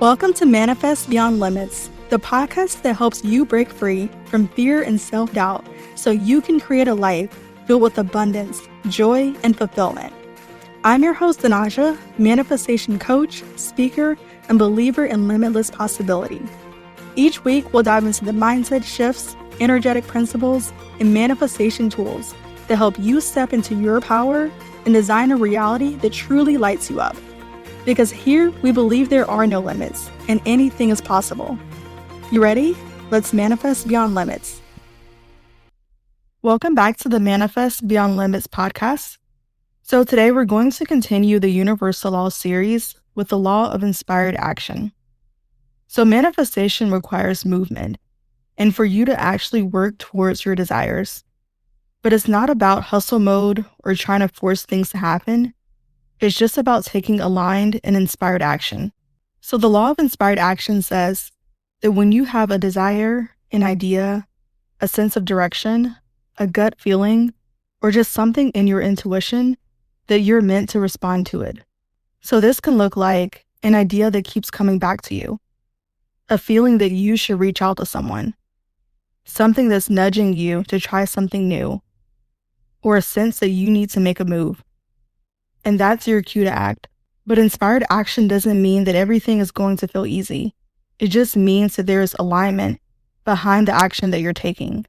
Welcome to Manifest Beyond Limits, the podcast that helps you break free from fear and self-doubt so you can create a life filled with abundance, joy, and fulfillment. I'm your host, Anaja, manifestation coach, speaker, and believer in limitless possibility. Each week, we'll dive into the mindset shifts, energetic principles, and manifestation tools that help you step into your power and design a reality that truly lights you up. Because here, we believe there are no limits, and anything is possible. You ready? Let's manifest beyond limits. Welcome back to the Manifest Beyond Limits podcast. So today we're going to continue the Universal Law series with the law of inspired action. So manifestation requires movement, and for you to actually work towards your desires. But it's not about hustle mode or trying to force things to happen. It's just about taking aligned and inspired action. So the law of inspired action says that when you have a desire, an idea, a sense of direction, a gut feeling, or just something in your intuition, that you're meant to respond to it. So this can look like an idea that keeps coming back to you, a feeling that you should reach out to someone, something that's nudging you to try something new, or a sense that you need to make a move. And that's your cue to act. But inspired action doesn't mean that everything is going to feel easy. It just means that there is alignment behind the action that you're taking.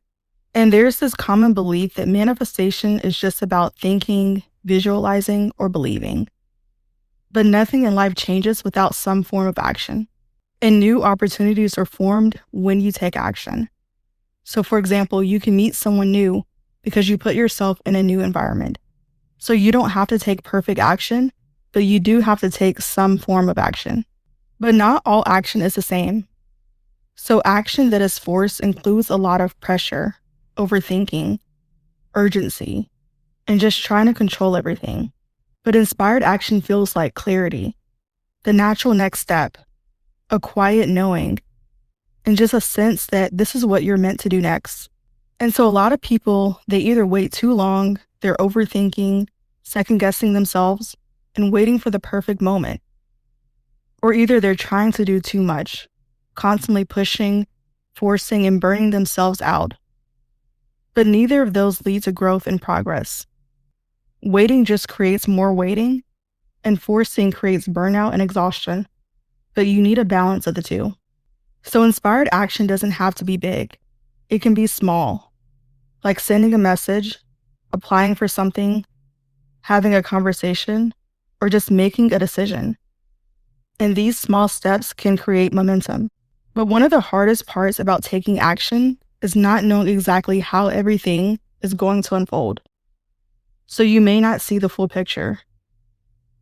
And there's this common belief that manifestation is just about thinking, visualizing, or believing. But nothing in life changes without some form of action. And new opportunities are formed when you take action. So for example, you can meet someone new because you put yourself in a new environment. So you don't have to take perfect action, but you do have to take some form of action. But not all action is the same. So action that is forced includes a lot of pressure, overthinking, urgency, and just trying to control everything. But inspired action feels like clarity, the natural next step, a quiet knowing, and just a sense that this is what you're meant to do next. And so a lot of people, they either wait too long, they're overthinking, second-guessing themselves, and waiting for the perfect moment. Or either they're trying to do too much, constantly pushing, forcing, and burning themselves out. But neither of those lead to growth and progress. Waiting just creates more waiting, and forcing creates burnout and exhaustion. But you need a balance of the two. So inspired action doesn't have to be big. It can be small, like sending a message, applying for something, having a conversation, or just making a decision. And these small steps can create momentum. But one of the hardest parts about taking action is not knowing exactly how everything is going to unfold. So you may not see the full picture.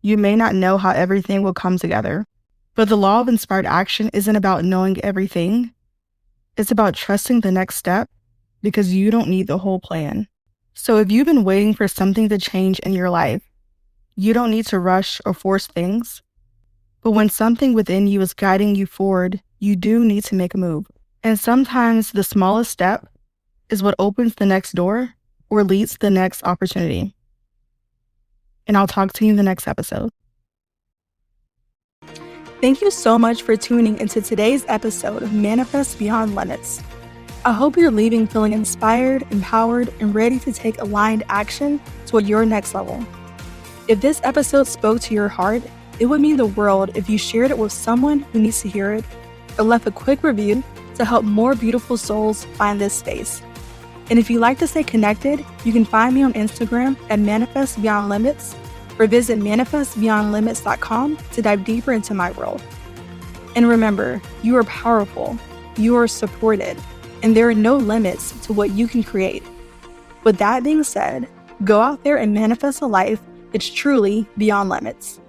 You may not know how everything will come together. But the law of inspired action isn't about knowing everything. It's about trusting the next step because you don't need the whole plan. So if you've been waiting for something to change in your life, you don't need to rush or force things. But when something within you is guiding you forward, you do need to make a move. And sometimes the smallest step is what opens the next door or leads to the next opportunity. And I'll talk to you in the next episode. Thank you so much for tuning into today's episode of Manifest Beyond Limits. I hope you're leaving feeling inspired, empowered, and ready to take aligned action toward your next level. If this episode spoke to your heart, it would mean the world if you shared it with someone who needs to hear it, or left a quick review to help more beautiful souls find this space. And if you'd like to stay connected, you can find me on Instagram at Manifest Beyond Limits, or visit manifestbeyondlimits.com to dive deeper into my world. And remember, you are powerful, you are supported, and there are no limits to what you can create. With that being said, go out there and manifest a life that's truly beyond limits.